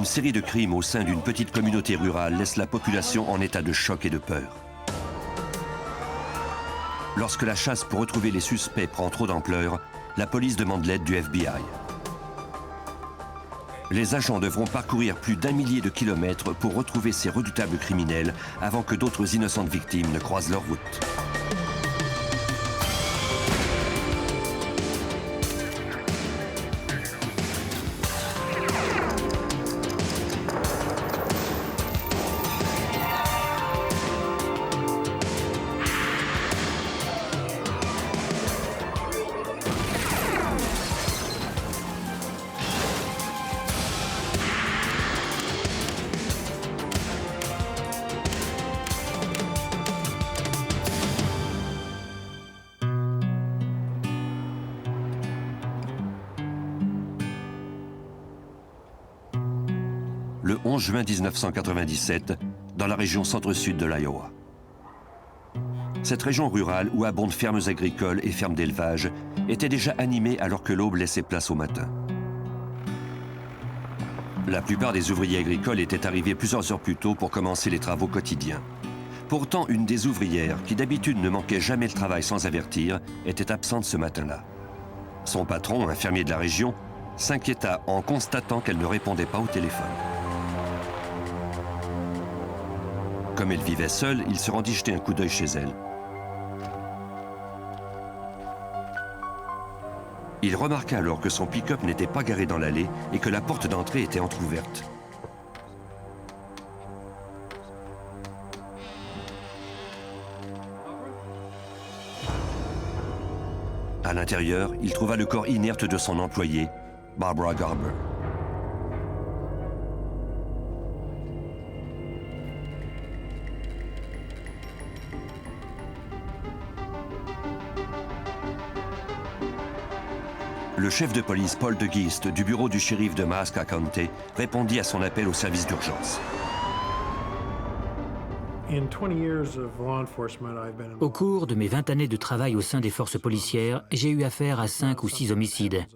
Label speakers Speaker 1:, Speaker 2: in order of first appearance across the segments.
Speaker 1: Une série de crimes au sein d'une petite communauté rurale laisse la population en état de choc et de peur. Lorsque la chasse pour retrouver les suspects prend trop d'ampleur, la police demande l'aide du FBI. Les agents devront parcourir plus d'1 millier de kilomètres pour retrouver ces redoutables criminels avant que d'autres innocentes victimes ne croisent leur route. Le 11 juin 1997, dans la région centre-sud de l'Iowa. Cette région rurale où abondent fermes agricoles et fermes d'élevage était déjà animée alors que l'aube laissait place au matin. La plupart des ouvriers agricoles étaient arrivés plusieurs heures plus tôt pour commencer les travaux quotidiens. Pourtant, une des ouvrières, qui d'habitude ne manquait jamais le travail sans avertir, était absente ce matin-là. Son patron, un fermier de la région, s'inquiéta en constatant qu'elle ne répondait pas au téléphone. Comme elle vivait seule, il se rendit jeter un coup d'œil chez elle. Il remarqua alors que son pick-up n'était pas garé dans l'allée et que la porte d'entrée était entr'ouverte. À l'intérieur, il trouva le corps inerte de son employée, Barbara Garber. Le chef de police Paul de Geest du bureau du shérif de Massachusetts County répondit à son appel au service d'urgence.
Speaker 2: Au cours de mes 20 années de travail au sein des forces policières, j'ai eu affaire à 5 ou 6 homicides.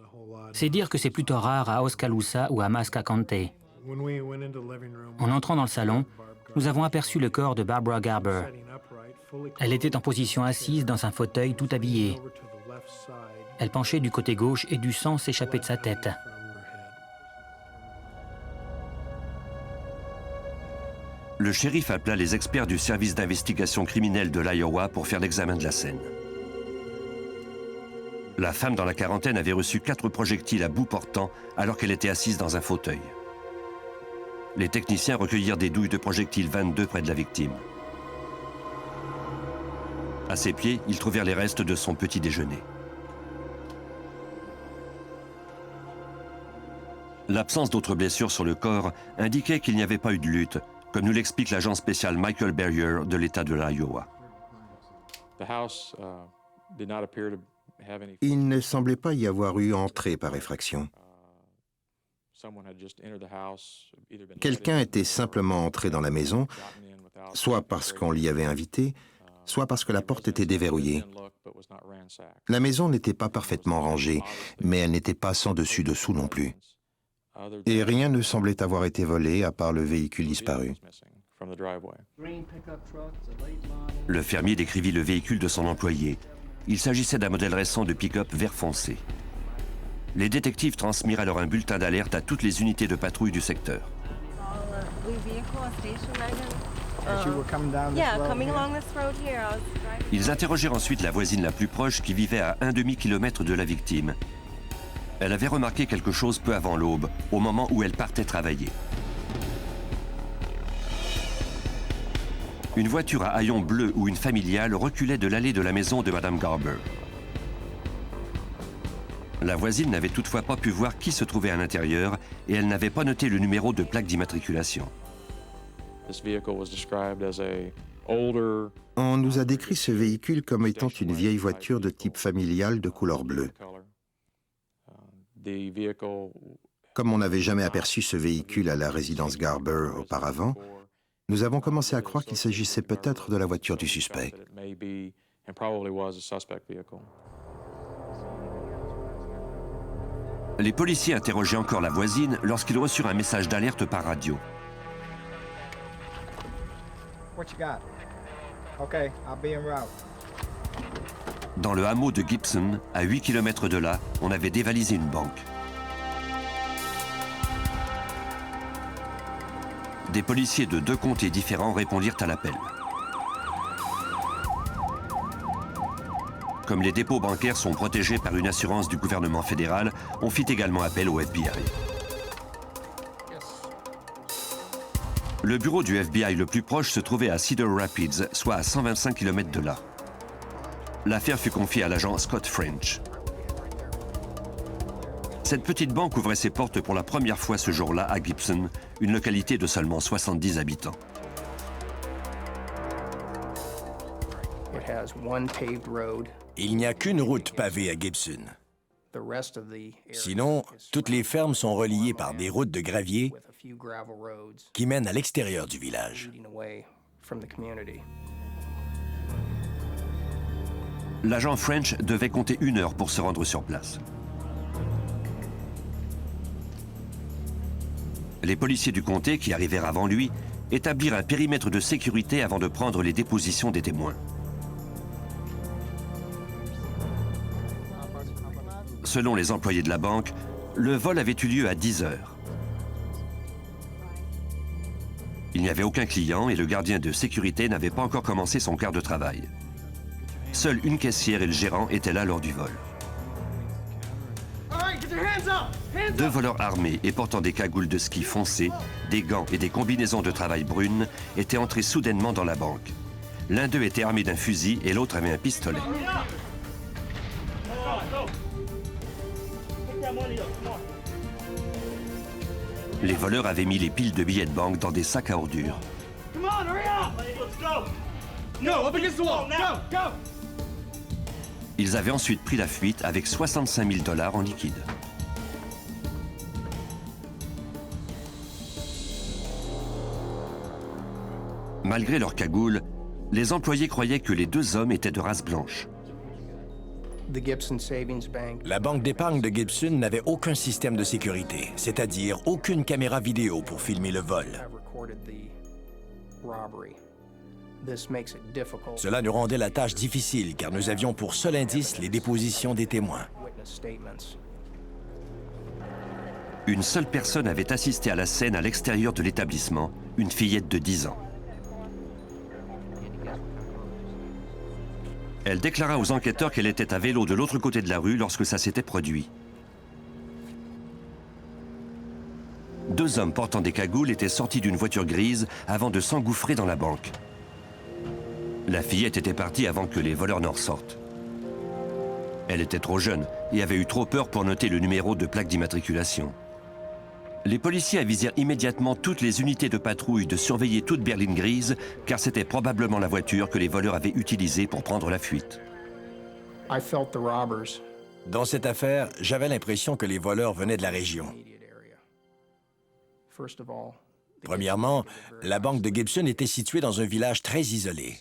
Speaker 2: C'est dire que c'est plutôt rare à Oskaloosa ou à Massachusetts County. En entrant dans le salon, nous avons aperçu le corps de Barbara Garber. Elle était en position assise dans un fauteuil tout habillé. Elle penchait du côté gauche et du sang s'échappait de sa tête.
Speaker 1: Le shérif appela les experts du service d'investigation criminelle de l'Iowa pour faire l'examen de la scène. La femme dans la quarantaine avait reçu 4 projectiles à bout portant alors qu'elle était assise dans un fauteuil. Les techniciens recueillirent des douilles de projectiles 22 près de la victime. À ses pieds, ils trouvèrent les restes de son petit déjeuner. L'absence d'autres blessures sur le corps indiquait qu'il n'y avait pas eu de lutte, comme nous l'explique l'agent spécial Michael Berrier de l'État de l'Iowa.
Speaker 3: Il ne semblait pas y avoir eu entrée par effraction. Quelqu'un était simplement entré dans la maison, soit parce qu'on l'y avait invité, soit parce que la porte était déverrouillée. La maison n'était pas parfaitement rangée, mais elle n'était pas sans dessus-dessous non plus. Et rien ne semblait avoir été volé à part le véhicule disparu.
Speaker 1: Le fermier décrivit le véhicule de son employé. Il s'agissait d'un modèle récent de pick-up vert foncé. Les détectives transmirent alors un bulletin d'alerte à toutes les unités de patrouille du secteur. Ils interrogèrent ensuite la voisine la plus proche qui vivait à 1/2 kilomètre de la victime. Elle avait remarqué quelque chose peu avant l'aube, au moment où elle partait travailler. Une voiture à haillons bleus ou une familiale reculait de l'allée de la maison de Madame Garber. La voisine n'avait toutefois pas pu voir qui se trouvait à l'intérieur et elle n'avait pas noté le numéro de plaque d'immatriculation.
Speaker 3: On nous a décrit ce véhicule comme étant une vieille voiture de type familial de couleur bleue. Comme on n'avait jamais aperçu ce véhicule à la résidence Garber auparavant, nous avons commencé à croire qu'il s'agissait peut-être de la voiture du suspect.
Speaker 1: Les policiers interrogeaient encore la voisine lorsqu'ils reçurent un message d'alerte par radio.
Speaker 4: What you got? Okay, I'll be en route.
Speaker 1: Dans le hameau de Gibson, à 8 km de là, on avait dévalisé une banque. Des policiers de 2 comtés différents répondirent à l'appel. Comme les dépôts bancaires sont protégés par une assurance du gouvernement fédéral, on fit également appel au FBI. Le bureau du FBI le plus proche se trouvait à Cedar Rapids, soit à 125 km de là. L'affaire fut confiée à l'agent Scott French. Cette petite banque ouvrait ses portes pour la première fois ce jour-là à Gibson, une localité de seulement 70 habitants.
Speaker 5: Il n'y a qu'une route pavée à Gibson. Sinon, toutes les fermes sont reliées par des routes de gravier qui mènent à l'extérieur du village.
Speaker 1: L'agent French devait compter 1 heure pour se rendre sur place. Les policiers du comté, qui arrivèrent avant lui, établirent un périmètre de sécurité avant de prendre les dépositions des témoins. Selon les employés de la banque, le vol avait eu lieu à 10 heures. Il n'y avait aucun client et le gardien de sécurité n'avait pas encore commencé son quart de travail. Seule une caissière et le gérant étaient là lors du vol. 2 voleurs armés et portant des cagoules de ski foncées, des gants et des combinaisons de travail brunes étaient entrés soudainement dans la banque. L'un d'eux était armé d'un fusil et l'autre avait un pistolet. Les voleurs avaient mis les piles de billets de banque dans des sacs à ordures. Ils avaient ensuite pris la fuite avec 65 000 $ en liquide. Malgré leur cagoule, les employés croyaient que les 2 hommes étaient de race blanche.
Speaker 5: La banque d'épargne de Gibson n'avait aucun système de sécurité, c'est-à-dire aucune caméra vidéo pour filmer le vol. Cela nous rendait la tâche difficile car nous avions pour seul indice les dépositions des témoins.
Speaker 1: Une seule personne avait assisté à la scène à l'extérieur de l'établissement, une fillette de 10 ans. Elle déclara aux enquêteurs qu'elle était à vélo de l'autre côté de la rue lorsque ça s'était produit. 2 hommes portant des cagoules étaient sortis d'une voiture grise avant de s'engouffrer dans la banque. La fillette était partie avant que les voleurs n'en ressortent. Elle était trop jeune et avait eu trop peur pour noter le numéro de plaque d'immatriculation. Les policiers avisèrent immédiatement toutes les unités de patrouille de surveiller toute berline grise, car c'était probablement la voiture que les voleurs avaient utilisée pour prendre la fuite.
Speaker 5: Dans cette affaire, j'avais l'impression que les voleurs venaient de la région. Premièrement, la banque de Gibson était située dans un village très isolé.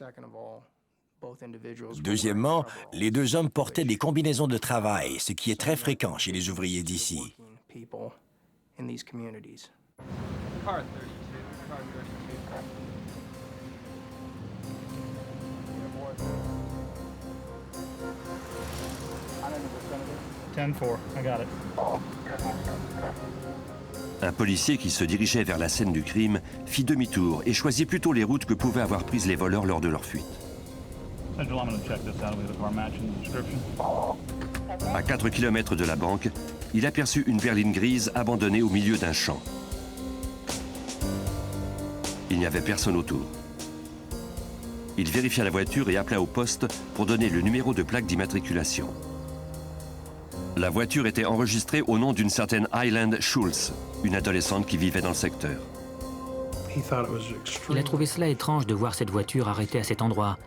Speaker 5: Deuxièmement, les 2 hommes portaient des combinaisons de travail, ce qui est très fréquent chez les ouvriers d'ici.
Speaker 1: Un policier qui se dirigeait vers la scène du crime fit demi-tour et choisit plutôt les routes que pouvaient avoir prises les voleurs lors de leur fuite. À 4 km de la banque, il aperçut une berline grise abandonnée au milieu d'un champ. Il n'y avait personne autour. Il vérifia la voiture et appela au poste pour donner le numéro de plaque d'immatriculation. La voiture était enregistrée au nom d'une certaine Highland Schultz, une adolescente qui vivait dans le secteur.
Speaker 2: Il a trouvé cela étrange de voir cette voiture arrêtée à cet endroit.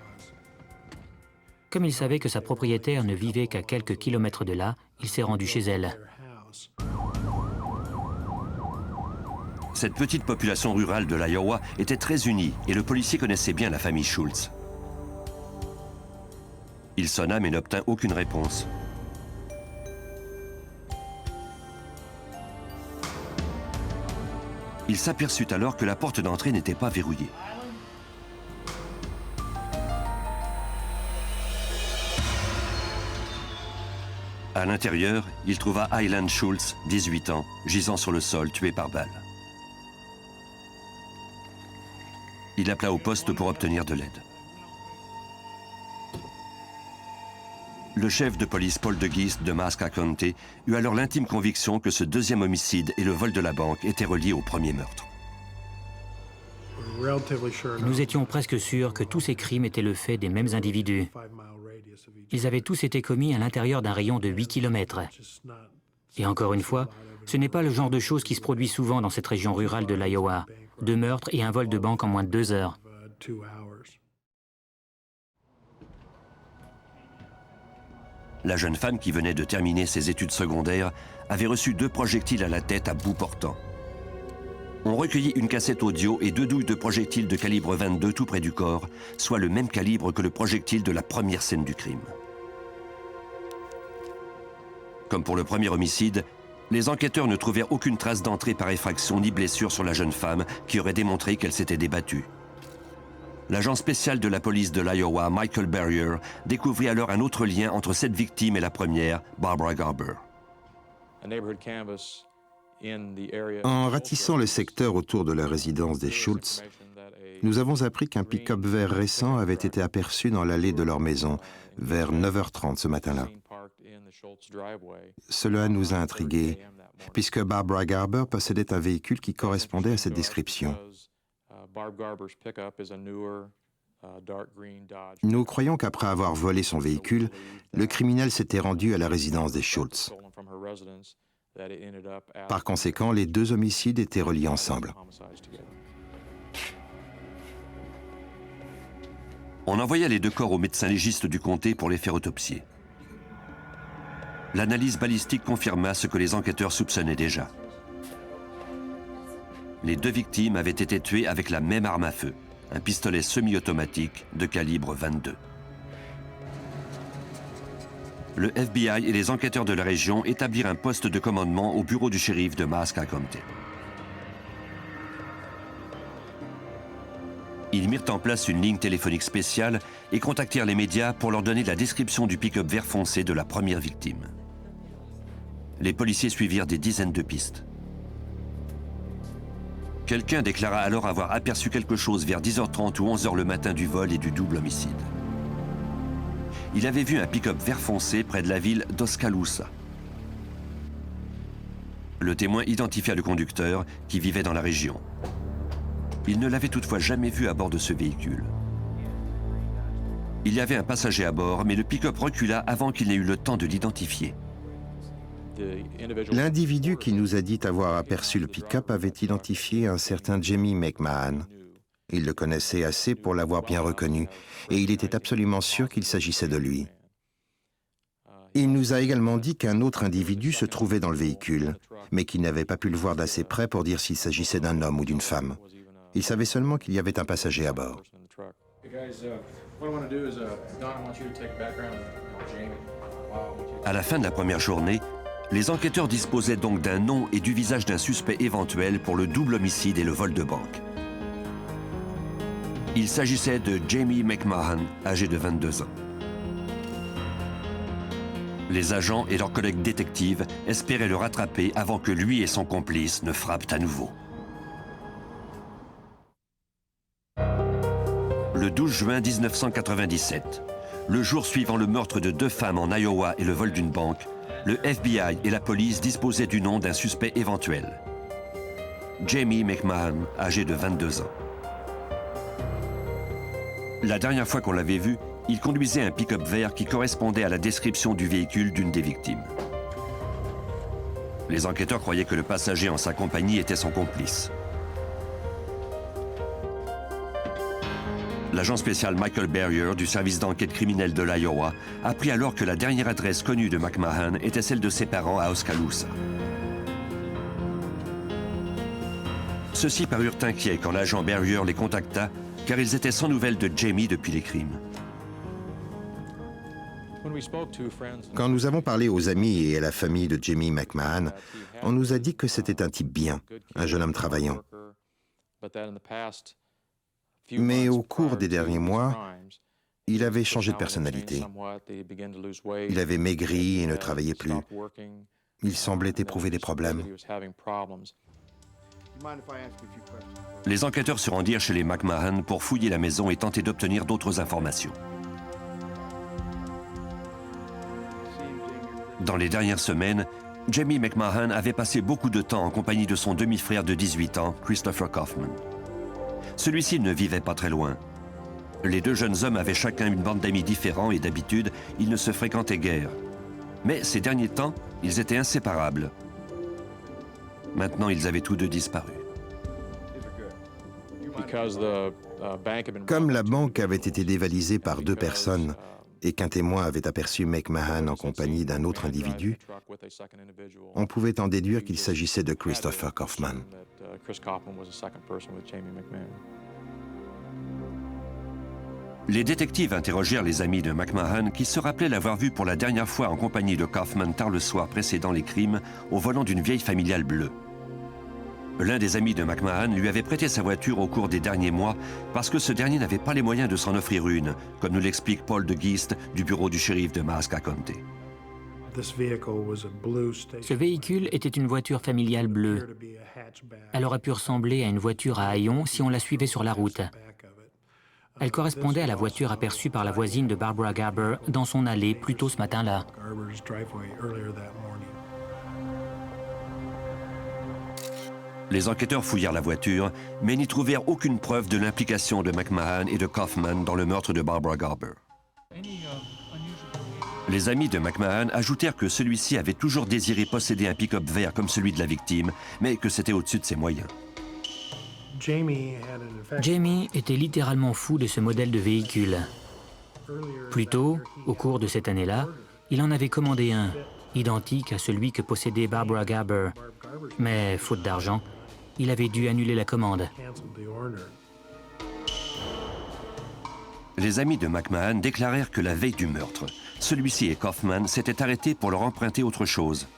Speaker 2: Comme il savait que sa propriétaire ne vivait qu'à quelques kilomètres de là, il s'est rendu chez elle.
Speaker 1: Cette petite population rurale de l'Iowa était très unie et le policier connaissait bien la famille Schultz. Il sonna mais n'obtint aucune réponse. Il s'aperçut alors que la porte d'entrée n'était pas verrouillée. À l'intérieur, il trouva Hyland Schultz, 18 ans, gisant sur le sol, tué par balle. Il appela au poste pour obtenir de l'aide. Le chef de police Paul de Geest de Masca County eut alors l'intime conviction que ce deuxième homicide et le vol de la banque étaient reliés au premier meurtre.
Speaker 2: Nous étions presque sûrs que tous ces crimes étaient le fait des mêmes individus. Ils avaient tous été commis à l'intérieur d'un rayon de 8 km. Et encore une fois, ce n'est pas le genre de choses qui se produit souvent dans cette région rurale de l'Iowa. 2 meurtres et un vol de banque en moins de 2 heures.
Speaker 1: La jeune femme qui venait de terminer ses études secondaires avait reçu 2 projectiles à la tête à bout portant. On recueillit une cassette audio et 2 douilles de projectiles de calibre 22 tout près du corps, soit le même calibre que le projectile de la première scène du crime. Comme pour le premier homicide, les enquêteurs ne trouvèrent aucune trace d'entrée par effraction ni blessure sur la jeune femme qui aurait démontré qu'elle s'était débattue. L'agent spécial de la police de l'Iowa, Michael Barrier, découvrit alors un autre lien entre cette victime et la première, Barbara Garber.
Speaker 3: En ratissant le secteur autour de la résidence des Schultz, nous avons appris qu'un pick-up vert récent avait été aperçu dans l'allée de leur maison vers 9h30 ce matin-là. Cela nous a intrigués, puisque Barbara Garber possédait un véhicule qui correspondait à cette description. Nous croyons qu'après avoir volé son véhicule, le criminel s'était rendu à la résidence des Schultz. Par conséquent, les 2 homicides étaient reliés ensemble.
Speaker 1: On envoya les 2 corps au médecin légiste du comté pour les faire autopsier. L'analyse balistique confirma ce que les enquêteurs soupçonnaient déjà. Les 2 victimes avaient été tuées avec la même arme à feu, un pistolet semi-automatique de calibre 22. Le FBI et les enquêteurs de la région établirent un poste de commandement au bureau du shérif de Masca County. Ils mirent en place une ligne téléphonique spéciale et contactèrent les médias pour leur donner la description du pick-up vert foncé de la première victime. Les policiers suivirent des dizaines de pistes. Quelqu'un déclara alors avoir aperçu quelque chose vers 10h30 ou 11h le matin du vol et du double homicide. Il avait vu un pick-up vert foncé près de la ville d'Oskaloosa. Le témoin identifia le conducteur qui vivait dans la région. Il ne l'avait toutefois jamais vu à bord de ce véhicule. Il y avait un passager à bord, mais le pick-up recula avant qu'il n'ait eu le temps de l'identifier.
Speaker 3: L'individu qui nous a dit avoir aperçu le pick-up avait identifié un certain Jamie McMahon. Il le connaissait assez pour l'avoir bien reconnu, et il était absolument sûr qu'il s'agissait de lui. Il nous a également dit qu'un autre individu se trouvait dans le véhicule, mais qu'il n'avait pas pu le voir d'assez près pour dire s'il s'agissait d'un homme ou d'une femme. Il savait seulement qu'il y avait un passager à bord.
Speaker 1: À la fin de la première journée, les enquêteurs disposaient donc d'un nom et du visage d'un suspect éventuel pour le double homicide et le vol de banque. Il s'agissait de Jamie McMahon, âgé de 22 ans. Les agents et leurs collègues détectives espéraient le rattraper avant que lui et son complice ne frappent à nouveau. Le 12 juin 1997, le jour suivant le meurtre de 2 femmes en Iowa et le vol d'une banque, le FBI et la police disposaient du nom d'un suspect éventuel. Jamie McMahon, âgé de 22 ans. La dernière fois qu'on l'avait vu, il conduisait un pick-up vert qui correspondait à la description du véhicule d'une des victimes. Les enquêteurs croyaient que le passager en sa compagnie était son complice. L'agent spécial Michael Barrier du service d'enquête criminelle de l'Iowa apprit alors que la dernière adresse connue de McMahon était celle de ses parents à Oskaloosa. Ceux-ci parurent inquiets quand l'agent Barrier les contacta, car ils étaient sans nouvelles de Jamie depuis les crimes.
Speaker 3: Quand nous avons parlé aux amis et à la famille de Jamie McMahon, on nous a dit que c'était un type bien, un jeune homme travaillant. Mais au cours des derniers mois, il avait changé de personnalité. Il avait maigri et ne travaillait plus. Il semblait éprouver des problèmes.
Speaker 1: Les enquêteurs se rendirent chez les McMahon pour fouiller la maison et tenter d'obtenir d'autres informations. Dans les dernières semaines, Jamie McMahon avait passé beaucoup de temps en compagnie de son demi-frère de 18 ans, Christopher Kaufman. Celui-ci ne vivait pas très loin. Les deux jeunes hommes avaient chacun une bande d'amis différents et d'habitude, ils ne se fréquentaient guère. Mais ces derniers temps, ils étaient inséparables. Maintenant, ils avaient tous deux disparu.
Speaker 3: Comme la banque avait été dévalisée par deux personnes et qu'un témoin avait aperçu McMahon en compagnie d'un autre individu, on pouvait en déduire qu'il s'agissait de Christopher Kaufman.
Speaker 1: Les détectives interrogèrent les amis de McMahon qui se rappelaient l'avoir vu pour la dernière fois en compagnie de Kaufman tard le soir précédant les crimes au volant d'une vieille familiale bleue. L'un des amis de McMahon lui avait prêté sa voiture au cours des derniers mois parce que ce dernier n'avait pas les moyens de s'en offrir une, comme nous l'explique Paul de Geest du bureau du shérif de Massac County.
Speaker 2: Ce véhicule était une voiture familiale bleue. Elle aurait pu ressembler à une voiture à haillons si on la suivait sur la route. Elle correspondait à la voiture aperçue par la voisine de Barbara Garber dans son allée plus tôt ce matin-là.
Speaker 1: Les enquêteurs fouillèrent la voiture, mais n'y trouvèrent aucune preuve de l'implication de McMahon et de Kaufman dans le meurtre de Barbara Garber. Les amis de McMahon ajoutèrent que celui-ci avait toujours désiré posséder un pick-up vert comme celui de la victime, mais que c'était au-dessus de ses moyens.
Speaker 2: Jamie était littéralement fou de ce modèle de véhicule. Plus tôt, au cours de cette année-là, il en avait commandé un, identique à celui que possédait Barbara Garber. Mais, faute d'argent, il avait dû annuler la commande.
Speaker 1: Les amis de McMahon déclarèrent que la veille du meurtre, celui-ci et Kaufman s'étaient arrêtés pour leur emprunter autre chose.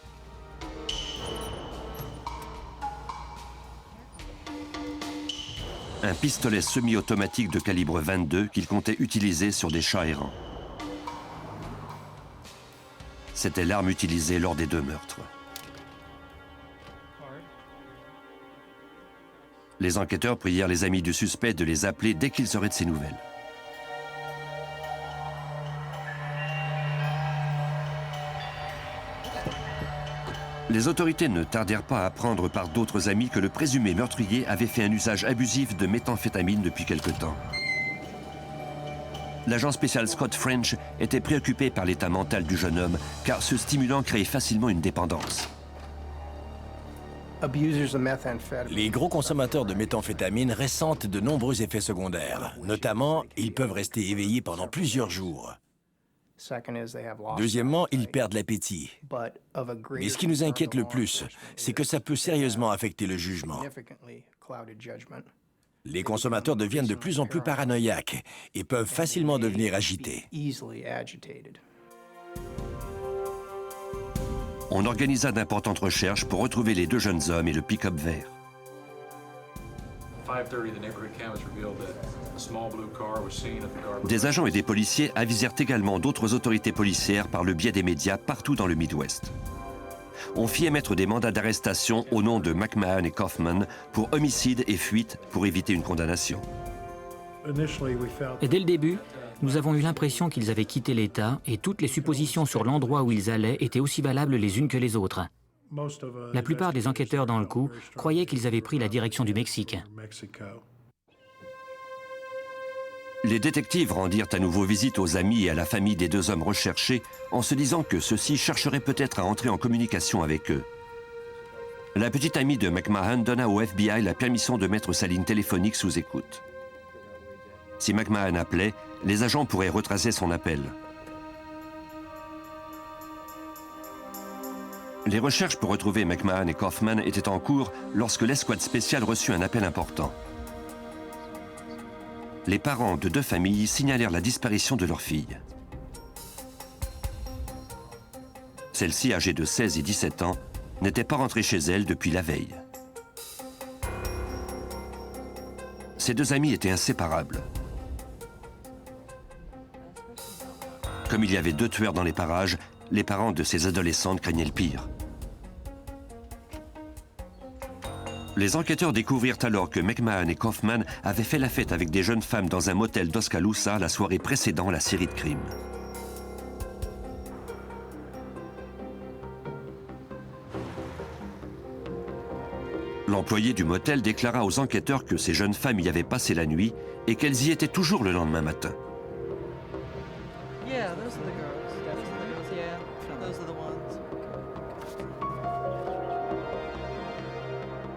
Speaker 1: Un pistolet semi-automatique de calibre 22 qu'ils comptaient utiliser sur des chats errants. C'était l'arme utilisée lors des deux meurtres. Les enquêteurs prièrent les amis du suspect de les appeler dès qu'ils auraient de ses nouvelles. Les autorités ne tardèrent pas à apprendre par d'autres amis que le présumé meurtrier avait fait un usage abusif de méthamphétamine depuis quelque temps. L'agent spécial Scott French était préoccupé par l'état mental du jeune homme, car ce stimulant créait facilement une dépendance.
Speaker 5: Les gros consommateurs de méthamphétamine ressentent de nombreux effets secondaires. Notamment, ils peuvent rester éveillés pendant plusieurs jours. Deuxièmement, ils perdent l'appétit. Mais ce qui nous inquiète le plus, c'est que ça peut sérieusement affecter le jugement. Les consommateurs deviennent de plus en plus paranoïaques et peuvent facilement devenir agités.
Speaker 1: On organisa d'importantes recherches pour retrouver les deux jeunes hommes et le pick-up vert. Des agents et des policiers avisèrent également d'autres autorités policières par le biais des médias partout dans le Midwest. On fit émettre des mandats d'arrestation au nom de McMahon et Kaufman pour homicide et fuite pour éviter une condamnation.
Speaker 2: Et dès le début, nous avons eu l'impression qu'ils avaient quitté l'État et toutes les suppositions sur l'endroit où ils allaient étaient aussi valables les unes que les autres. La plupart des enquêteurs dans le coup croyaient qu'ils avaient pris la direction du Mexique.
Speaker 1: Les détectives rendirent à nouveau visite aux amis et à la famille des deux hommes recherchés en se disant que ceux-ci chercheraient peut-être à entrer en communication avec eux. La petite amie de McMahon donna au FBI la permission de mettre sa ligne téléphonique sous écoute. Si McMahon appelait, les agents pourraient retracer son appel. Les recherches pour retrouver McMahon et Kaufman étaient en cours lorsque l'escouade spéciale reçut un appel important. Les parents de deux familles signalèrent la disparition de leur fille. Celle-ci, âgée de 16 et 17 ans, n'était pas rentrée chez elle depuis la veille. Ses deux amis étaient inséparables. Comme il y avait 2 tueurs dans les parages, les parents de ces adolescentes craignaient le pire. Les enquêteurs découvrirent alors que McMahon et Kaufman avaient fait la fête avec des jeunes femmes dans un motel d'Oskaloosa la soirée précédant la série de crimes. L'employé du motel déclara aux enquêteurs que ces jeunes femmes y avaient passé la nuit et qu'elles y étaient toujours le lendemain matin.
Speaker 6: Yeah, those are the girls. Those are the girls, yeah. Those are the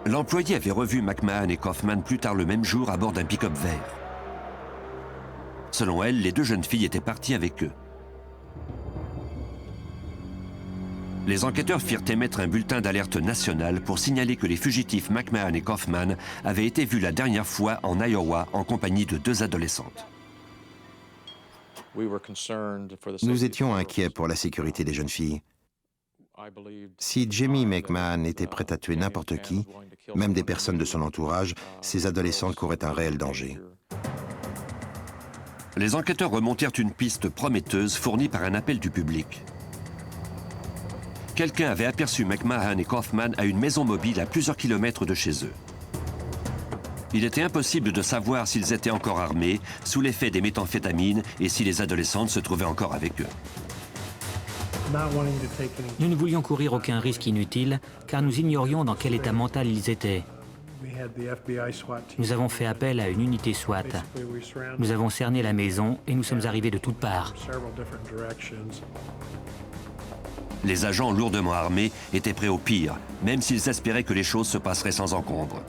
Speaker 6: ones.
Speaker 1: L'employé avait revu McMahon et Kaufman plus tard le même jour à bord d'un pick-up vert. Selon elle, les 2 jeunes filles étaient parties avec eux. Les enquêteurs firent émettre un bulletin d'alerte national pour signaler que les fugitifs McMahon et Kaufman avaient été vus la dernière fois en Iowa en compagnie de 2 adolescentes.
Speaker 3: Nous étions inquiets pour la sécurité des jeunes filles. Si Jamie McMahon était prêt à tuer n'importe qui, même des personnes de son entourage, ces adolescentes couraient un réel danger.
Speaker 1: Les enquêteurs remontèrent une piste prometteuse fournie par un appel du public. Quelqu'un avait aperçu McMahon et Kaufman à une maison mobile à plusieurs kilomètres de chez eux. Il était impossible de savoir s'ils étaient encore armés, sous l'effet des méthamphétamines et si les adolescentes se trouvaient encore avec eux.
Speaker 2: Nous ne voulions courir aucun risque inutile, car nous ignorions dans quel état mental ils étaient. Nous avons fait appel à une unité SWAT. Nous avons cerné la maison et nous sommes arrivés de toutes parts.
Speaker 1: Les agents lourdement armés étaient prêts au pire, même s'ils espéraient que les choses se passeraient sans encombre.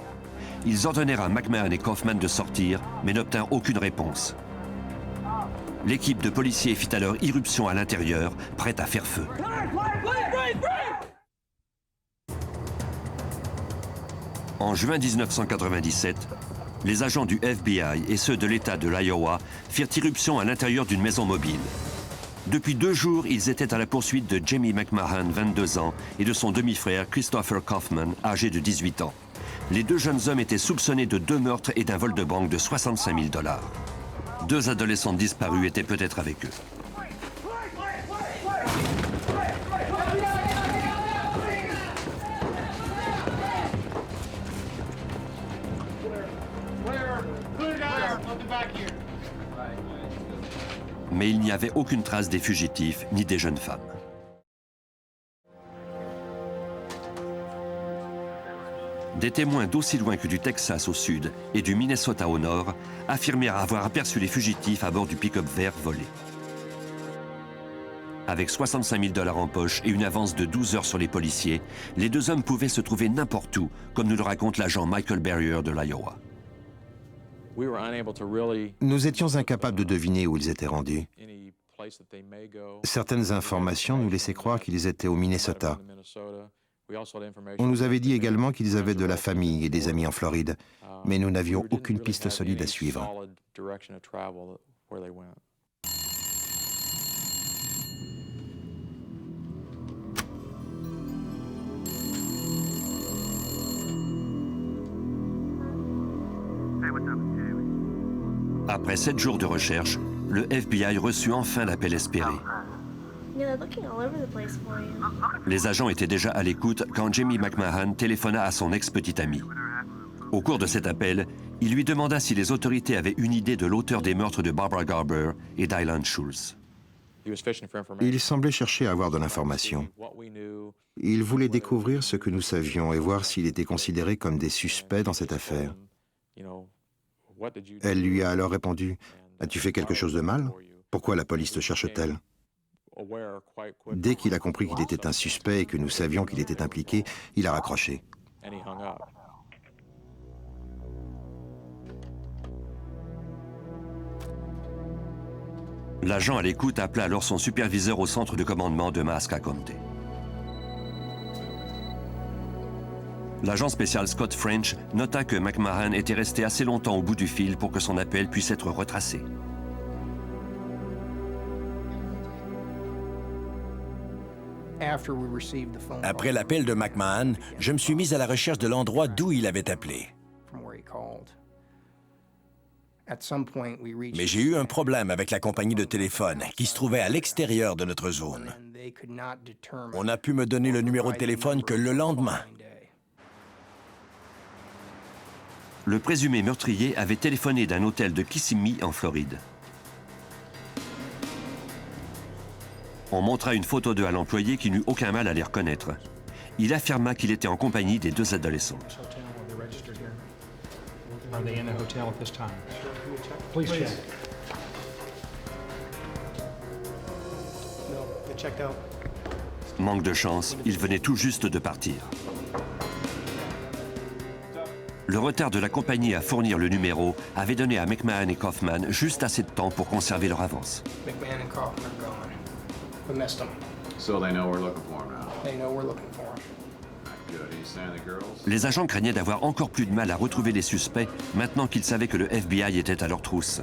Speaker 1: Ils ordonnèrent à McMahon et Kaufman de sortir, mais n'obtinrent aucune réponse. L'équipe de policiers fit alors irruption à l'intérieur, prête à faire feu. En juin 1997, les agents du FBI et ceux de l'État de l'Iowa firent irruption à l'intérieur d'une maison mobile. Depuis 2 jours, ils étaient à la poursuite de Jamie McMahon, 22 ans, et de son demi-frère Christopher Kaufman, âgé de 18 ans. Les 2 jeunes hommes étaient soupçonnés de 2 meurtres et d'un vol de banque de 65 000 $. 2 adolescentes disparues étaient peut-être avec eux. Mais il n'y avait aucune trace des fugitifs ni des jeunes femmes. Des témoins d'aussi loin que du Texas au sud et du Minnesota au nord affirmèrent avoir aperçu les fugitifs à bord du pick-up vert volé. Avec 65 000 $ en poche et une avance de 12 heures sur les policiers, les 2 hommes pouvaient se trouver n'importe où, comme nous le raconte l'agent Michael Barrier de l'Iowa.
Speaker 3: Nous étions incapables de deviner où ils étaient rendus. Certaines informations nous laissaient croire qu'ils étaient au Minnesota. On nous avait dit également qu'ils avaient de la famille et des amis en Floride, mais nous n'avions aucune piste solide à suivre.
Speaker 1: Après 7 jours de recherche, le FBI reçut enfin l'appel espéré. Les agents étaient déjà à l'écoute quand Jamie McMahon téléphona à son ex-petit ami. Au cours de cet appel, il lui demanda si les autorités avaient une idée de l'auteur des meurtres de Barbara Garber et Dylan Schultz.
Speaker 3: Il semblait chercher à avoir de l'information. Il voulait découvrir ce que nous savions et voir s'il était considéré comme des suspects dans cette affaire. Elle lui a alors répondu « As-tu fait quelque chose de mal? Pourquoi la police te cherche-t-elle » Dès qu'il a compris qu'il était un suspect et que nous savions qu'il était impliqué, il a raccroché.
Speaker 1: L'agent à l'écoute appela alors son superviseur au centre de commandement de Masca County. L'agent spécial Scott French nota que McMahon était resté assez longtemps au bout du fil pour que son appel puisse être retracé.
Speaker 5: Après l'appel de McMahon, je me suis mis à la recherche de l'endroit d'où il avait appelé. Mais j'ai eu un problème avec la compagnie de téléphone qui se trouvait à l'extérieur de notre zone. On a pu me donner le numéro de téléphone que le lendemain.
Speaker 1: Le présumé meurtrier avait téléphoné d'un hôtel de Kissimmee, en Floride. On montra une photo d'eux à l'employé qui n'eut aucun mal à les reconnaître. Il affirma qu'il était en compagnie des deux adolescentes. Manque de chance, ils venaient tout juste de partir. Le retard de la compagnie à fournir le numéro avait donné à McMahon et Kaufman juste assez de temps pour conserver leur avance.
Speaker 7: McMahon and Kaufman are gone. We missed them.
Speaker 8: So they know we're looking for him now.
Speaker 7: They know we're looking for him.
Speaker 8: Good. He's saying the girls.
Speaker 1: Les agents craignaient d'avoir encore plus de mal à retrouver les suspects maintenant qu'ils savaient que le FBI était à leur trousse.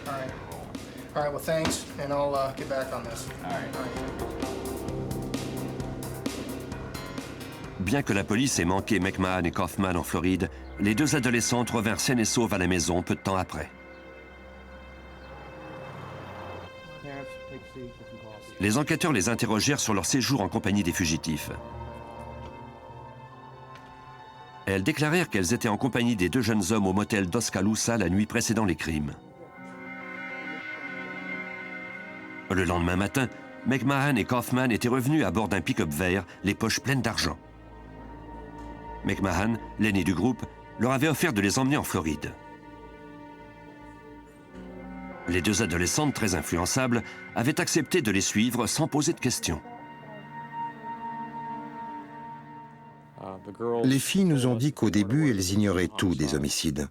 Speaker 7: All right. All right, well, thanks, and I'll get back on this.
Speaker 8: All right.
Speaker 1: Bien que la police ait manqué McMahon et Kaufman en Floride, les deux adolescentes revinrent saines et sauves à la maison peu de temps après. Les enquêteurs les interrogèrent sur leur séjour en compagnie des fugitifs. Elles déclarèrent qu'elles étaient en compagnie des deux jeunes hommes au motel d'Oskaloosa la nuit précédant les crimes. Le lendemain matin, McMahon et Kaufman étaient revenus à bord d'un pick-up vert, les poches pleines d'argent. McMahon, l'aîné du groupe, leur avait offert de les emmener en Floride. Les deux adolescentes, très influençables, avaient accepté de les suivre sans poser de questions.
Speaker 3: Les filles nous ont dit qu'au début, elles ignoraient tout des homicides.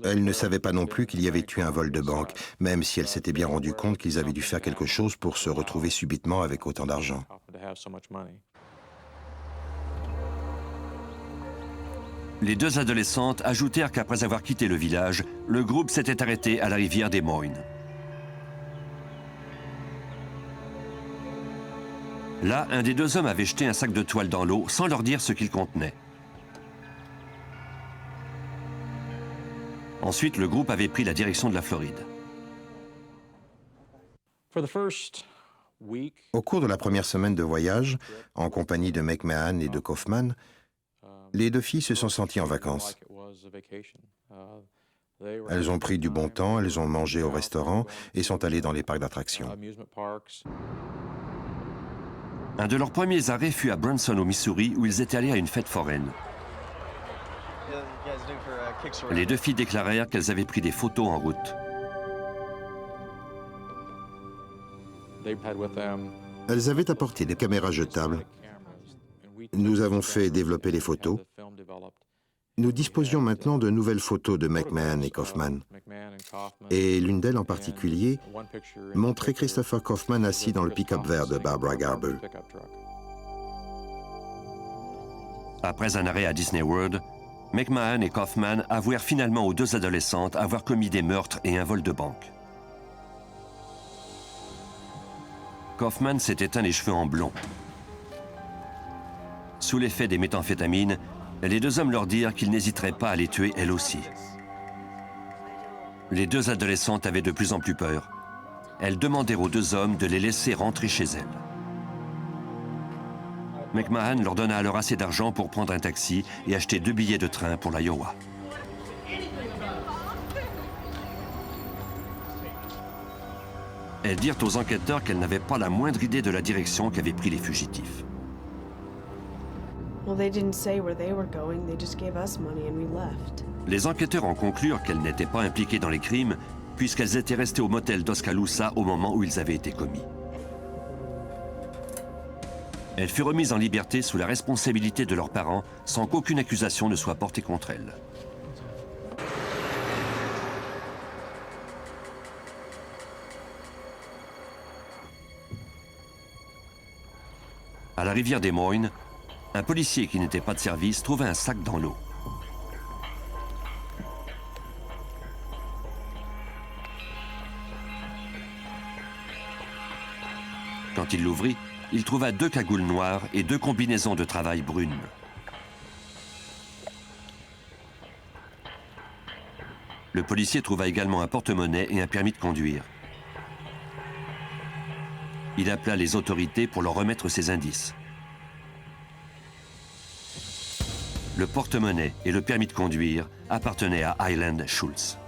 Speaker 3: Elles ne savaient pas non plus qu'il y avait eu un vol de banque, même si elles s'étaient bien rendues compte qu'ils avaient dû faire quelque chose pour se retrouver subitement avec autant d'argent.
Speaker 1: Les deux adolescentes ajoutèrent qu'après avoir quitté le village, le groupe s'était arrêté à la rivière des Moines. Là, un des deux hommes avait jeté un sac de toile dans l'eau sans leur dire ce qu'il contenait. Ensuite, le groupe avait pris la direction de la Floride.
Speaker 3: Au cours de la première semaine de voyage, en compagnie de McMahon et de Kaufman, les deux filles se sont senties en vacances. Elles ont pris du bon temps, elles ont mangé au restaurant et sont allées dans les parcs d'attractions.
Speaker 1: Un de leurs premiers arrêts fut à Branson, au Missouri, où ils étaient allés à une fête foraine. Les deux filles déclarèrent qu'elles avaient pris des photos en route.
Speaker 3: Elles avaient apporté des caméras jetables. Nous avons fait développer les photos. Nous disposions maintenant de nouvelles photos de McMahon et Kaufman. Et l'une d'elles en particulier montrait Christopher Kaufman assis dans le pick-up vert de Barbara Garber.
Speaker 1: Après un arrêt à Disney World, McMahon et Kaufman avouèrent finalement aux deux adolescentes avoir commis des meurtres et un vol de banque. Kaufman s'était teint les cheveux en blond. Sous l'effet des méthamphétamines, les deux hommes leur dirent qu'ils n'hésiteraient pas à les tuer elles aussi. Les deux adolescentes avaient de plus en plus peur. Elles demandèrent aux deux hommes de les laisser rentrer chez elles. McMahon leur donna alors assez d'argent pour prendre un taxi et acheter 2 billets de train pour l'Iowa. Elles dirent aux enquêteurs qu'elles n'avaient pas la moindre idée de la direction qu'avaient pris les fugitifs. Les enquêteurs en conclurent qu'elles n'étaient pas impliquées dans les crimes puisqu'elles étaient restées au motel d'Oskaloosa au moment où ils avaient été commis. Elles furent remises en liberté sous la responsabilité de leurs parents sans qu'aucune accusation ne soit portée contre elles. À la rivière des Moines, un policier qui n'était pas de service trouva un sac dans l'eau. Quand il l'ouvrit, il trouva 2 cagoules noires et 2 combinaisons de travail brunes. Le policier trouva également un porte-monnaie et un permis de conduire. Il appela les autorités pour leur remettre ces indices. Le porte-monnaie et le permis de conduire appartenaient à Highland Schultz.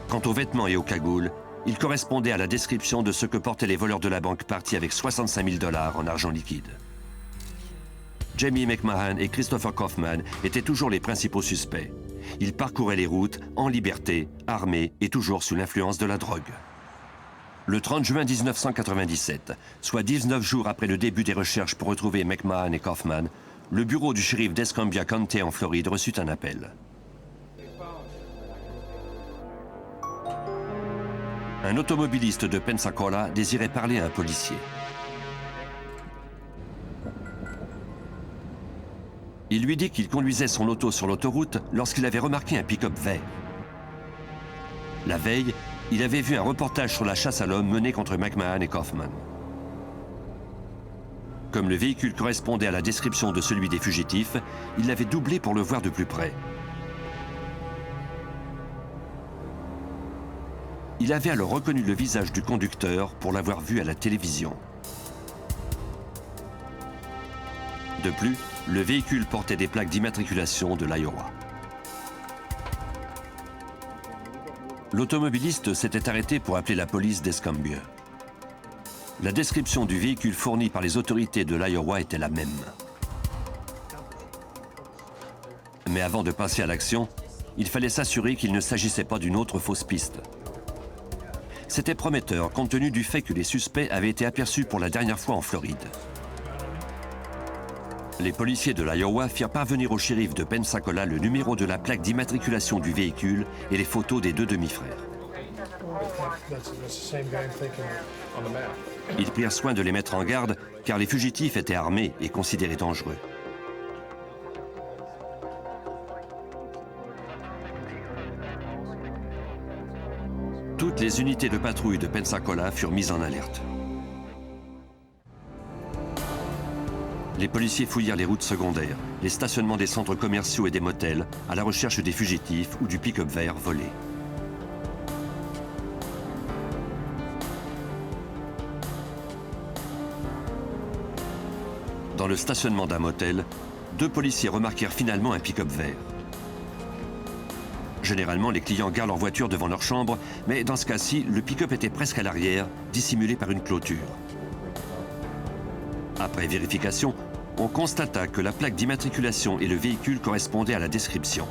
Speaker 1: Quant aux vêtements et aux cagoules, ils correspondaient à la description de ce que portaient les voleurs de la banque partis avec 65 000 $ en argent liquide. Jamie McMahon et Christopher Kaufman étaient toujours les principaux suspects. Ils parcouraient les routes en liberté, armés et toujours sous l'influence de la drogue. Le 30 juin 1997, soit 19 jours après le début des recherches pour retrouver McMahon et Kaufman, le bureau du shérif d'Escambia County en Floride reçut un appel. Un automobiliste de Pensacola désirait parler à un policier. Il lui dit qu'il conduisait son auto sur l'autoroute lorsqu'il avait remarqué un pick-up vert. La veille, il avait vu un reportage sur la chasse à l'homme menée contre McMahon et Kaufman. Comme le véhicule correspondait à la description de celui des fugitifs, il l'avait doublé pour le voir de plus près. Il avait alors reconnu le visage du conducteur pour l'avoir vu à la télévision. De plus, le véhicule portait des plaques d'immatriculation de l'Iowa. L'automobiliste s'était arrêté pour appeler la police d'Escambia. La description du véhicule fourni par les autorités de l'Iowa était la même. Mais avant de passer à l'action, il fallait s'assurer qu'il ne s'agissait pas d'une autre fausse piste. C'était prometteur compte tenu du fait que les suspects avaient été aperçus pour la dernière fois en Floride. Les policiers de l'Iowa firent parvenir au shérif de Pensacola le numéro de la plaque d'immatriculation du véhicule et les photos des deux demi-frères. Ils prirent soin de les mettre en garde car les fugitifs étaient armés et considérés dangereux. Toutes les unités de patrouille de Pensacola furent mises en alerte. Les policiers fouillèrent les routes secondaires, les stationnements des centres commerciaux et des motels à la recherche des fugitifs ou du pick-up vert volé. Dans le stationnement d'un motel, deux policiers remarquèrent finalement un pick-up vert. Généralement, les clients garent leur voiture devant leur chambre, mais dans ce cas-ci, le pick-up était presque à l'arrière, dissimulé par une clôture. Après vérification, on constata que la plaque d'immatriculation et le véhicule correspondaient à la description.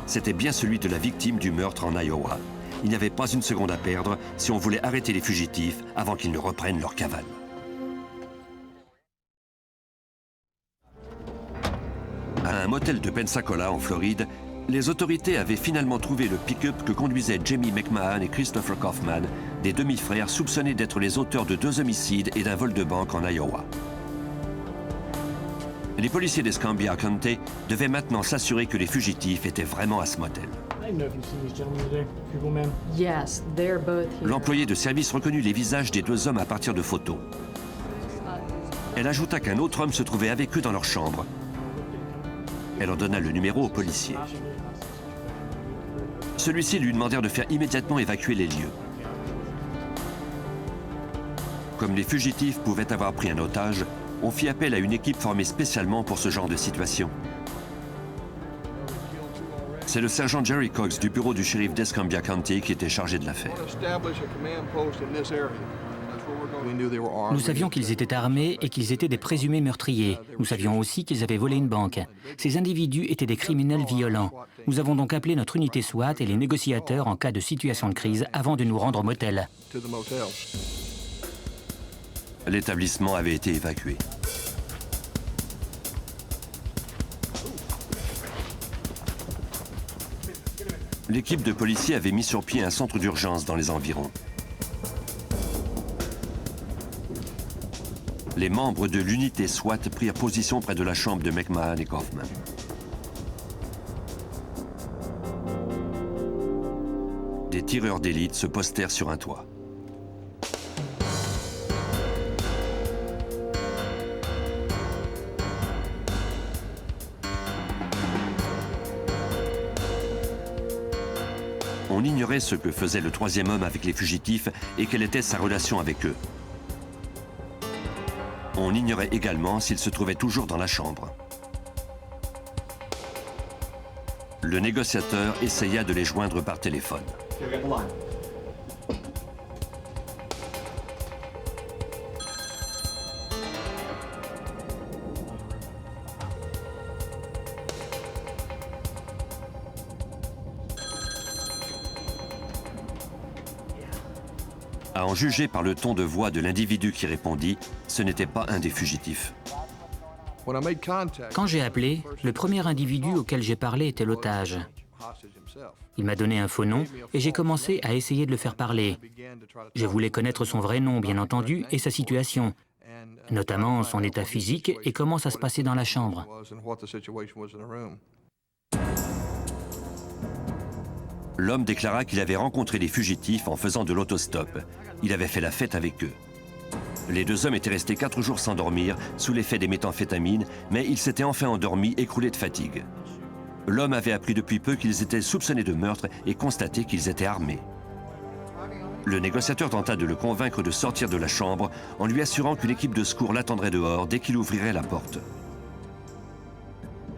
Speaker 1: C'était bien celui de la victime du meurtre en Iowa. Il n'y avait pas une seconde à perdre si on voulait arrêter les fugitifs avant qu'ils ne reprennent leur cavale. À un motel de Pensacola, en Floride, les autorités avaient finalement trouvé le pick-up que conduisaient Jamie McMahon et Christopher Kaufman, des demi-frères soupçonnés d'être les auteurs de 2 homicides et d'un vol de banque en Iowa. Les policiers d'Escambia County devaient maintenant s'assurer que les fugitifs étaient vraiment à ce motel. L'employé de service reconnut les visages des 2 hommes à partir de photos. Elle ajouta qu'un autre homme se trouvait avec eux dans leur chambre. Elle en donna le numéro au policier. Celui-ci lui demandèrent de faire immédiatement évacuer les lieux. Comme les fugitifs pouvaient avoir pris un otage, on fit appel à une équipe formée spécialement pour ce genre de situation. C'est le sergent Jerry Cox du bureau du shérif d'Escambia County qui était chargé de l'affaire.
Speaker 2: Nous savions qu'ils étaient armés et qu'ils étaient des présumés meurtriers. Nous savions aussi qu'ils avaient volé une banque. Ces individus étaient des criminels violents. Nous avons donc appelé notre unité SWAT et les négociateurs en cas de situation de crise avant de nous rendre au motel.
Speaker 1: L'établissement avait été évacué. L'équipe de policiers avait mis sur pied un centre d'urgence dans les environs. Les membres de l'unité SWAT prirent position près de la chambre de McMahon et Kaufman. Des tireurs d'élite se postèrent sur un toit. On ignorait ce que faisait le troisième homme avec les fugitifs et quelle était sa relation avec eux. On ignorait également s'il se trouvait toujours dans la chambre. Le négociateur essaya de les joindre par téléphone. À en juger par le ton de voix de l'individu qui répondit, ce n'était pas un des fugitifs.
Speaker 2: Quand j'ai appelé, le premier individu auquel j'ai parlé était l'otage. Il m'a donné un faux nom et j'ai commencé à essayer de le faire parler. Je voulais connaître son vrai nom, bien entendu, et sa situation, notamment son état physique et comment ça se passait dans la chambre.
Speaker 1: L'homme déclara qu'il avait rencontré les fugitifs en faisant de l'autostop. Il avait fait la fête avec eux. Les deux hommes étaient restés 4 jours sans dormir, sous l'effet des méthamphétamines, mais ils s'étaient enfin endormis, écroulés de fatigue. L'homme avait appris depuis peu qu'ils étaient soupçonnés de meurtre et constaté qu'ils étaient armés. Le négociateur tenta de le convaincre de sortir de la chambre en lui assurant qu'une équipe de secours l'attendrait dehors dès qu'il ouvrirait la porte.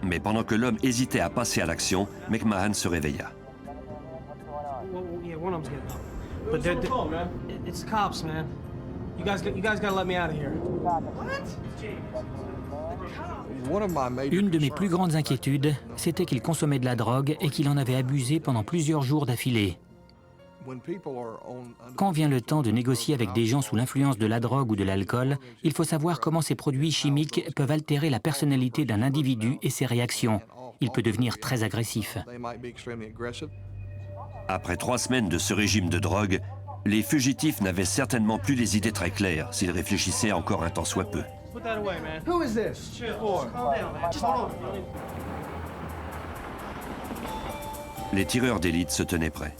Speaker 1: Mais pendant que l'homme hésitait à passer à l'action, McMahon se réveilla.
Speaker 9: One of them's getting up. But it's the cops, man. You guys gotta let me out of here.
Speaker 2: Une de mes plus grandes inquiétudes, c'était qu'il consommait de la drogue et qu'il en avait abusé pendant plusieurs jours d'affilée. Quand vient le temps de négocier avec des gens sous l'influence de la drogue ou de l'alcool, il faut savoir comment ces produits chimiques peuvent altérer la personnalité d'un individu et ses réactions. Il peut devenir très agressif.
Speaker 1: Après 3 semaines de ce régime de drogue, les fugitifs n'avaient certainement plus les idées très claires s'ils réfléchissaient encore un temps soit peu. Les tireurs d'élite se tenaient prêts.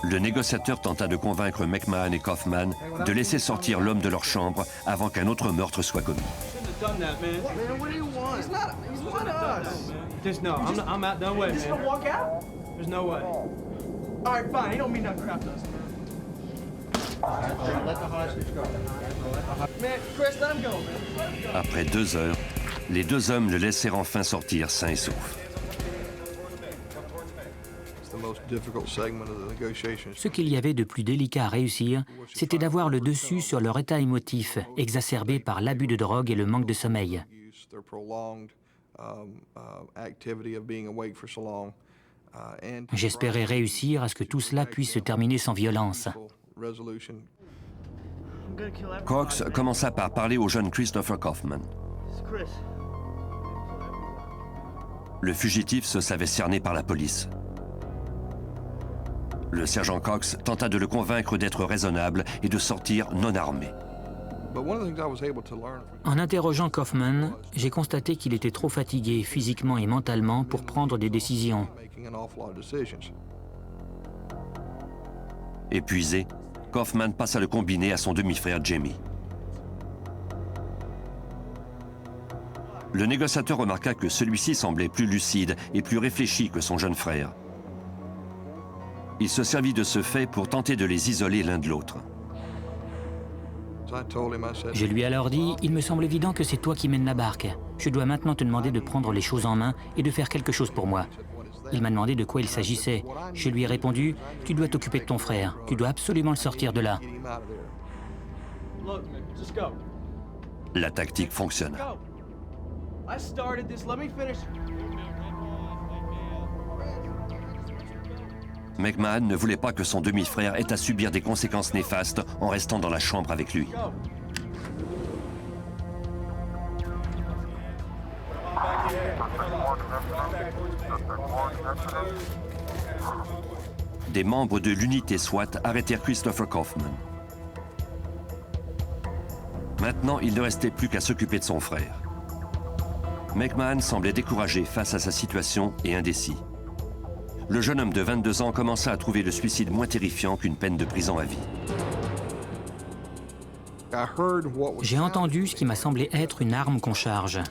Speaker 1: Le négociateur tenta de convaincre McMahon et Kaufman de laisser sortir l'homme de leur chambre avant qu'un autre meurtre soit commis.
Speaker 9: Just no, I'm out. No way, man. Just gonna walk out? There's no way. All right, fine. He don't mean nothing crap to us. Let the hostage go. Man, Chris, let him go, man.
Speaker 1: Après 2 heures, les 2 hommes le laissèrent enfin sortir sains et saufs.
Speaker 2: Ce qu'il y avait de plus délicat à réussir, c'était d'avoir le dessus sur leur état émotif, exacerbé par l'abus de drogue et le manque de sommeil. J'espérais réussir à ce que tout cela puisse se terminer sans violence.
Speaker 1: Cox commença par parler au jeune Christopher Kaufman. Le fugitif se savait cerné par la police. Le sergent Cox tenta de le convaincre d'être raisonnable et de sortir non armé.
Speaker 2: En interrogeant Kaufman, j'ai constaté qu'il était trop fatigué physiquement et mentalement pour prendre des décisions.
Speaker 1: Épuisé, Kaufman passa le combiné à son demi-frère Jamie. Le négociateur remarqua que celui-ci semblait plus lucide et plus réfléchi que son jeune frère. Il se servit de ce fait pour tenter de les isoler l'un de l'autre.
Speaker 2: Je lui ai alors dit, il me semble évident que c'est toi qui mènes la barque. Je dois maintenant te demander de prendre les choses en main et de faire quelque chose pour moi. Il m'a demandé de quoi il s'agissait. Je lui ai répondu, tu dois t'occuper de ton frère. Tu dois absolument le sortir de là.
Speaker 1: La tactique fonctionne. McMahon ne voulait pas que son demi-frère ait à subir des conséquences néfastes en restant dans la chambre avec lui. Des membres de l'unité SWAT arrêtèrent Christopher Kaufman. Maintenant, il ne restait plus qu'à s'occuper de son frère. McMahon semblait découragé face à sa situation et indécis. Le jeune homme de 22 ans commença à trouver le suicide moins terrifiant qu'une peine de prison à vie.
Speaker 2: J'ai entendu ce qui m'a semblé être une arme qu'on charge.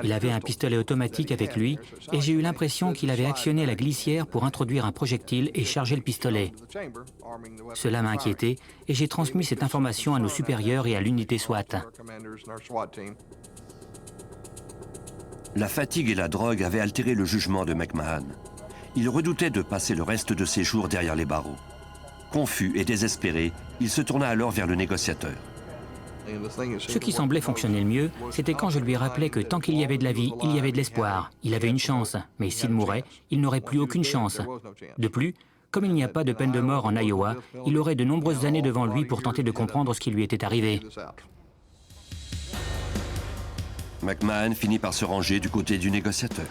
Speaker 2: Il avait un pistolet automatique avec lui et j'ai eu l'impression qu'il avait actionné la glissière pour introduire un projectile et charger le pistolet. Cela m'a inquiété et j'ai transmis cette information à nos supérieurs et à l'unité SWAT.
Speaker 1: La fatigue et la drogue avaient altéré le jugement de McMahon. Il redoutait de passer le reste de ses jours derrière les barreaux. Confus et désespéré, il se tourna alors vers le négociateur.
Speaker 2: Ce qui semblait fonctionner le mieux, c'était quand je lui rappelais que tant qu'il y avait de la vie, il y avait de l'espoir. Il avait une chance, mais s'il mourait, il n'aurait plus aucune chance. De plus, comme il n'y a pas de peine de mort en Iowa, il aurait de nombreuses années devant lui pour tenter de comprendre ce qui lui était arrivé.
Speaker 1: McMahon finit par se ranger du côté du négociateur.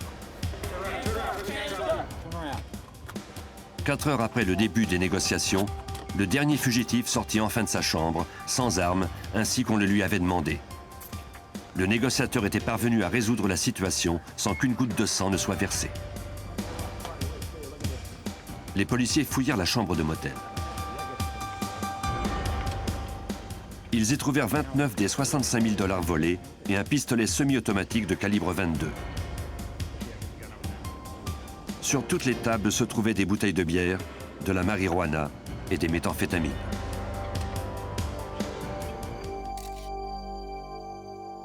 Speaker 1: 4 heures après le début des négociations, le dernier fugitif sortit enfin de sa chambre, sans armes, ainsi qu'on le lui avait demandé. Le négociateur était parvenu à résoudre la situation sans qu'une goutte de sang ne soit versée. Les policiers fouillèrent la chambre de motel. Ils y trouvèrent 29 des 65 000 $ volés et un pistolet semi-automatique de calibre 22. Sur toutes les tables se trouvaient des bouteilles de bière, de la marijuana et des méthamphétamines.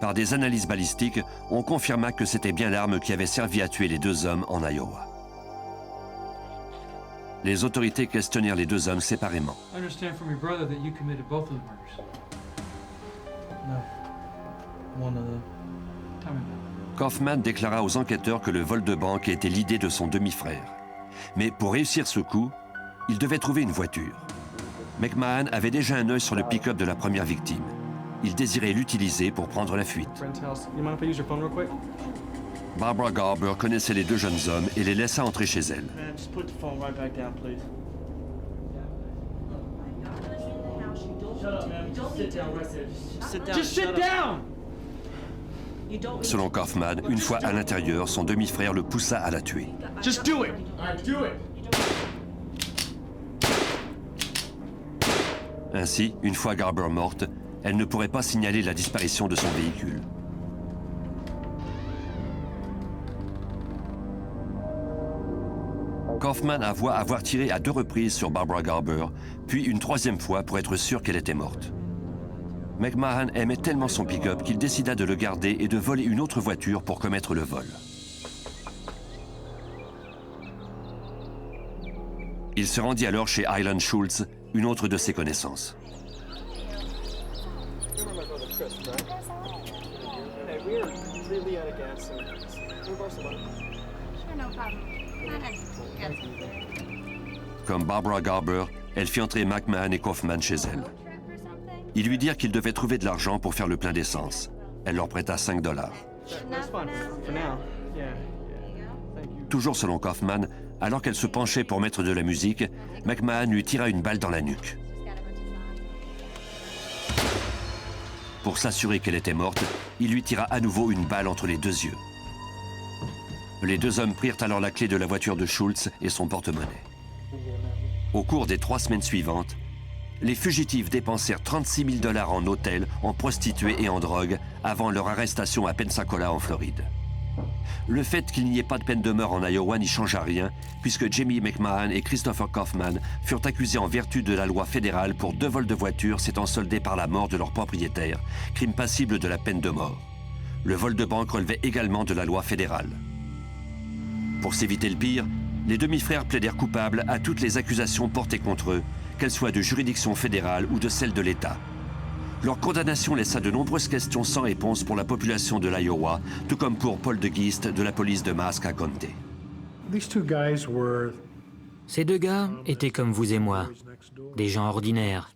Speaker 1: Par des analyses balistiques, on confirma que c'était bien l'arme qui avait servi à tuer les 2 hommes en Iowa. Les autorités questionnèrent les 2 hommes séparément.
Speaker 9: I understand from your brother that you committed both of the murders. No. One of them. Tell me about it.
Speaker 1: Kaufman déclara aux enquêteurs que le vol de banque était l'idée de son demi-frère. Mais pour réussir ce coup, il devait trouver une voiture. McMahon avait déjà un œil sur le pick-up de la première victime. Il désirait l'utiliser pour prendre la fuite.
Speaker 9: Friend's house. You mind if I use your phone real quick?
Speaker 1: Barbara Garber connaissait les 2 jeunes hommes et les laissa entrer chez elle.
Speaker 9: Man, just put the phone right back down, please. Shut up, man. Just sit down right there. Just sit down. Just sit down!
Speaker 1: Selon Kaufman, une fois à l'intérieur, son demi-frère le poussa à la tuer.
Speaker 9: Just do it! All right, do it!
Speaker 1: Ainsi, une fois Garber morte, elle ne pourrait pas signaler la disparition de son véhicule. Kaufman avoua avoir tiré à 2 reprises sur Barbara Garber, puis une 3e fois pour être sûr qu'elle était morte. McMahon aimait tellement son pick-up qu'il décida de le garder et de voler une autre voiture pour commettre le vol. Il se rendit alors chez Highland Schultz, une autre de ses connaissances. Comme Barbara Garber, elle fit entrer McMahon et Kaufman chez elle. Ils lui dirent qu'ils devaient trouver de l'argent pour faire le plein d'essence. Elle leur prêta 5 $.
Speaker 9: That's fun. For now. Yeah. Thank you.
Speaker 1: Toujours selon Kaufman, alors qu'elle se penchait pour mettre de la musique, McMahon lui tira une balle dans la nuque. Pour s'assurer qu'elle était morte, il lui tira à nouveau une balle entre les 2 yeux. Les 2 hommes prirent alors la clé de la voiture de Schultz et son porte-monnaie. Au cours des 3 semaines suivantes, les fugitifs dépensèrent 36 000 $ en hôtels, en prostituées et en drogue avant leur arrestation à Pensacola en Floride. Le fait qu'il n'y ait pas de peine de mort en Iowa n'y changea rien, puisque Jamie McMahon et Christopher Kaufman furent accusés en vertu de la loi fédérale pour 2 vols de voitures s'étant soldés par la mort de leur propriétaire, crime passible de la peine de mort. Le vol de banque relevait également de la loi fédérale. Pour s'éviter le pire, les demi-frères plaidèrent coupables à toutes les accusations portées contre eux, qu'elles soient de juridiction fédérale ou de celle de l'État. Leur condamnation laissa de nombreuses questions sans réponse pour la population de l'Iowa, tout comme pour Paul de Geest de la police de Massachusetts County.
Speaker 2: Ces 2 gars étaient comme vous et moi, des gens ordinaires.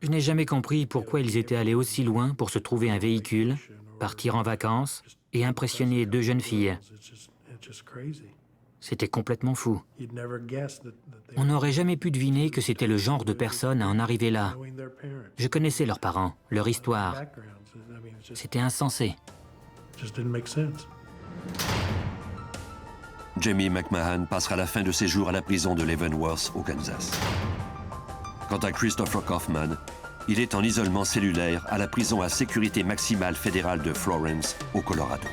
Speaker 2: Je n'ai jamais compris pourquoi ils étaient allés aussi loin pour se trouver un véhicule, partir en vacances et impressionner 2 jeunes filles. C'était complètement fou. On n'aurait jamais pu deviner que c'était le genre de personne à en arriver là. Je connaissais leurs parents, leur histoire. C'était insensé.
Speaker 1: Jamie McMahon passera la fin de ses jours à la prison de Leavenworth, au Kansas. Quant à Christopher Kaufman, Il est en isolement cellulaire à la prison à sécurité maximale fédérale de Florence, au Colorado.